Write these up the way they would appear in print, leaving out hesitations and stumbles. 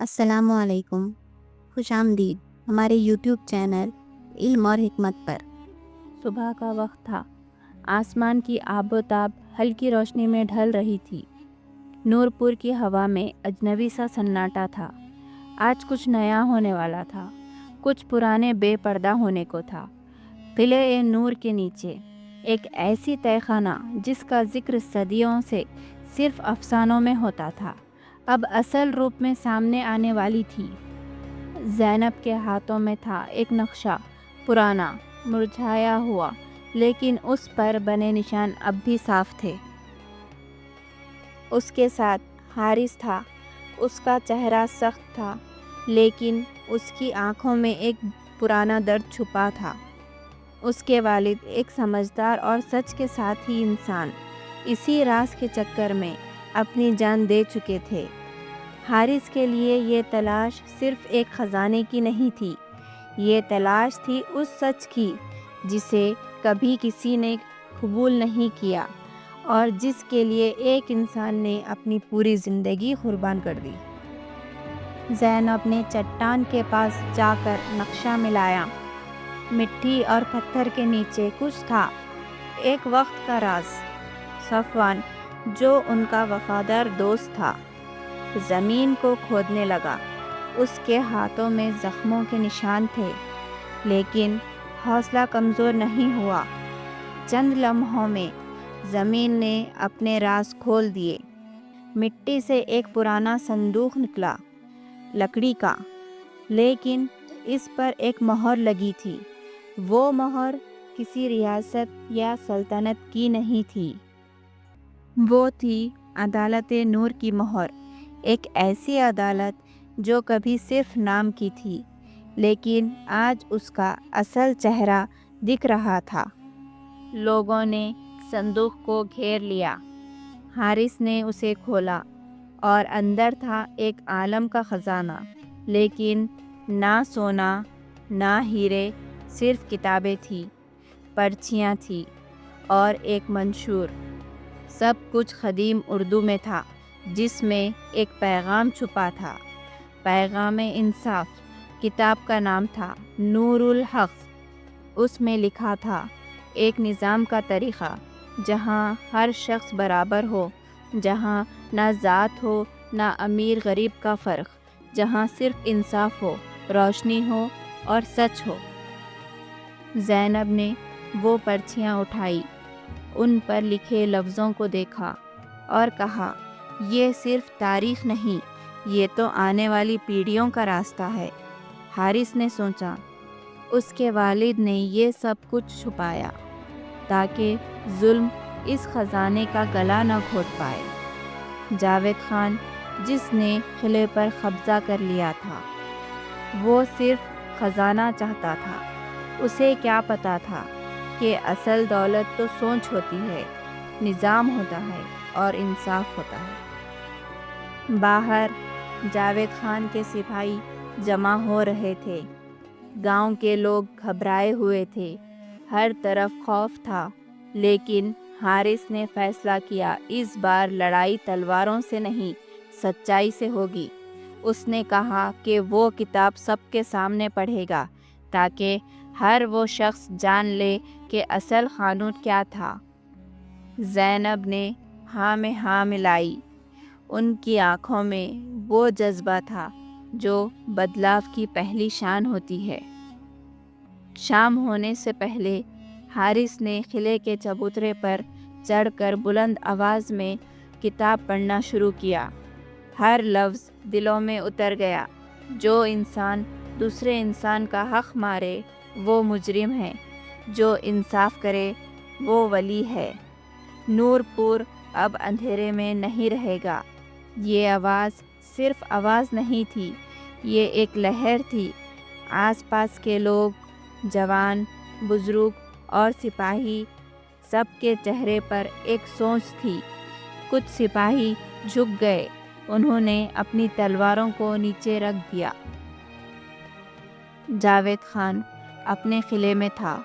السلام علیکم، خوش آمدید ہمارے یوٹیوب چینل علم اور حکمت پر۔ صبح کا وقت تھا۔ آسمان کی آب و تاب ہلکی روشنی میں ڈھل رہی تھی۔ نور پور کی ہوا میں اجنبی سا سناٹا تھا۔ آج کچھ نیا ہونے والا تھا، کچھ پرانے بے پردہ ہونے کو تھا۔ قلعے نور کے نیچے ایک ایسی تہہ خانہ جس کا ذکر صدیوں سے صرف افسانوں میں ہوتا تھا، اب اصل روپ میں سامنے آنے والی تھی۔ زینب کے ہاتھوں میں تھا ایک نقشہ، پرانا، مرجھایا ہوا، لیکن اس پر بنے نشان اب بھی صاف تھے۔ اس کے ساتھ حارث تھا۔ اس کا چہرہ سخت تھا، لیکن اس کی آنکھوں میں ایک پرانا درد چھپا تھا۔ اس کے والد ایک سمجھدار اور سچ کے ساتھی انسان اسی راز کے چکر میں اپنی جان دے چکے تھے۔ حارث کے لیے یہ تلاش صرف ایک خزانے کی نہیں تھی، یہ تلاش تھی اس سچ کی جسے کبھی کسی نے قبول نہیں کیا اور جس کے لیے ایک انسان نے اپنی پوری زندگی قربان کر دی۔ زینب نے چٹان کے پاس جا کر نقشہ ملایا۔ مٹی اور پتھر کے نیچے کچھ تھا، ایک وقت کا راز۔ صفوان، جو ان کا وفادار دوست تھا، زمین کو کھودنے لگا۔ اس کے ہاتھوں میں زخموں کے نشان تھے، لیکن حوصلہ کمزور نہیں ہوا۔ چند لمحوں میں زمین نے اپنے راز کھول دیے۔ مٹی سے ایک پرانا صندوق نکلا، لکڑی کا، لیکن اس پر ایک مہر لگی تھی۔ وہ مہر کسی ریاست یا سلطنت کی نہیں تھی، وہ تھی عدالت نور کی مہر، ایک ایسی عدالت جو کبھی صرف نام کی تھی، لیکن آج اس کا اصل چہرہ دکھ رہا تھا۔ لوگوں نے صندوق کو گھیر لیا۔ حارث نے اسے کھولا اور اندر تھا ایک عالم کا خزانہ، لیکن نہ سونا نہ ہیرے، صرف کتابیں تھیں، پرچیاں تھیں اور ایک منشور۔ سب کچھ قدیم اردو میں تھا، جس میں ایک پیغام چھپا تھا، پیغام انصاف۔ کتاب کا نام تھا نور الحق۔ اس میں لکھا تھا ایک نظام کا طریقہ جہاں ہر شخص برابر ہو، جہاں نہ ذات ہو نہ امیر غریب کا فرق، جہاں صرف انصاف ہو، روشنی ہو اور سچ ہو۔ زینب نے وہ پرچیاں اٹھائی، ان پر لکھے لفظوں کو دیکھا اور کہا، یہ صرف تاریخ نہیں، یہ تو آنے والی پیڑھیوں کا راستہ ہے۔ حارث نے سوچا، اس کے والد نے یہ سب کچھ چھپایا تاکہ ظلم اس خزانے کا گلا نہ گھونٹ پائے۔ جاوید خان، جس نے قلعے پر قبضہ کر لیا تھا، وہ صرف خزانہ چاہتا تھا۔ اسے کیا پتا تھا کہ اصل دولت تو سوچ ہوتی ہے، نظام ہوتا ہے اور انصاف ہوتا ہے۔ باہر جاوید خان کے سپاہی جمع ہو رہے تھے۔ گاؤں کے لوگ گھبرائے ہوئے تھے، ہر طرف خوف تھا، لیکن حارث نے فیصلہ کیا، اس بار لڑائی تلواروں سے نہیں، سچائی سے ہوگی۔ اس نے کہا کہ وہ کتاب سب کے سامنے پڑھے گا تاکہ ہر وہ شخص جان لے کہ اصل قانون کیا تھا۔ زینب نے ہاں میں ہاں ملائی۔ ان کی آنکھوں میں وہ جذبہ تھا جو بدلاؤ کی پہلی شان ہوتی ہے۔ شام ہونے سے پہلے حارث نے قلعے کے چبوترے پر چڑھ کر بلند آواز میں کتاب پڑھنا شروع کیا۔ ہر لفظ دلوں میں اتر گیا۔ جو انسان دوسرے انسان کا حق مارے وہ مجرم ہے، جو انصاف کرے وہ ولی ہے۔ نور پور اب اندھیرے میں نہیں رہے گا۔ یہ آواز صرف آواز نہیں تھی، یہ ایک لہر تھی۔ آس پاس کے لوگ، جوان، بزرگ اور سپاہی، سب کے چہرے پر ایک سوچ تھی۔ کچھ سپاہی جھک گئے، انہوں نے اپنی تلواروں کو نیچے رکھ دیا۔ جاوید خان اپنے قلعے میں تھا،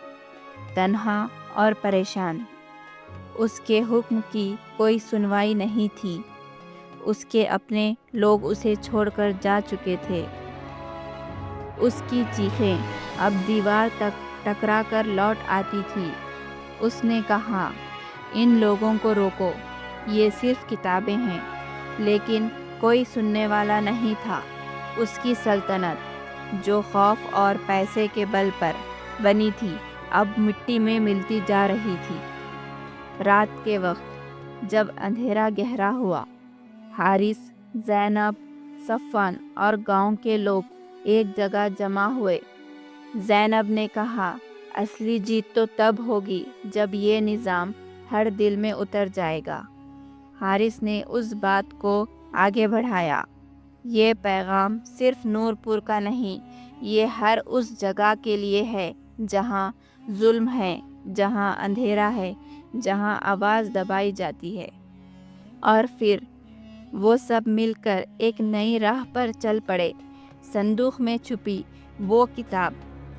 تنہا اور پریشان۔ اس کے حکم کی کوئی سنوائی نہیں تھی۔ اس کے اپنے لوگ اسے چھوڑ کر جا چکے تھے۔ اس کی چیخیں اب دیوار تک ٹکرا کر لوٹ آتی تھی۔ اس نے کہا، ان لوگوں کو روکو، یہ صرف کتابیں ہیں۔ لیکن کوئی سننے والا نہیں تھا۔ اس کی سلطنت جو خوف اور پیسے کے بل پر بنی تھی اب مٹی میں ملتی جا رہی تھی۔ رات کے وقت جب اندھیرا گہرا ہوا، حارث، زینب، صفوان اور گاؤں کے لوگ ایک جگہ جمع ہوئے۔ زینب نے کہا، اصلی جیت تو تب ہوگی جب یہ نظام ہر دل میں اتر جائے گا۔ حارث نے اس بات کو آگے بڑھایا، یہ پیغام صرف نور پور کا نہیں، یہ ہر اس جگہ کے لیے ہے جہاں ظلم ہے، جہاں اندھیرا ہے، جہاں آواز دبائی جاتی ہے۔ اور پھر وہ سب مل کر ایک نئی راہ پر چل پڑے۔ صندوق میں چھپی وہ کتاب،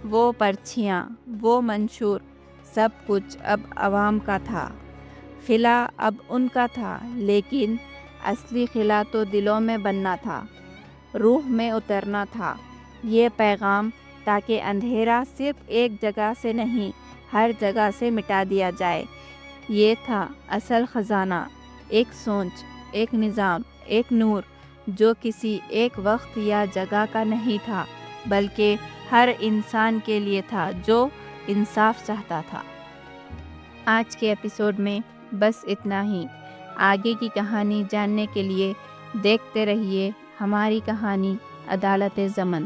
وہ پرچیاں، وہ منشور، سب کچھ اب عوام کا تھا۔ قلعہ اب ان کا تھا، لیکن اصلی قلعہ تو دلوں میں بننا تھا، روح میں اترنا تھا۔ یہ پیغام تاکہ اندھیرا صرف ایک جگہ سے نہیں، ہر جگہ سے مٹا دیا جائے۔ یہ تھا اصل خزانہ، ایک سوچ، ایک نظام، ایک نور جو کسی ایک وقت یا جگہ کا نہیں تھا، بلکہ ہر انسان کے لیے تھا جو انصاف چاہتا تھا۔ آج کے ایپیسوڈ میں بس اتنا ہی۔ آگے کی کہانی جاننے کے لیے دیکھتے رہیے ہماری کہانی عدالت زمن۔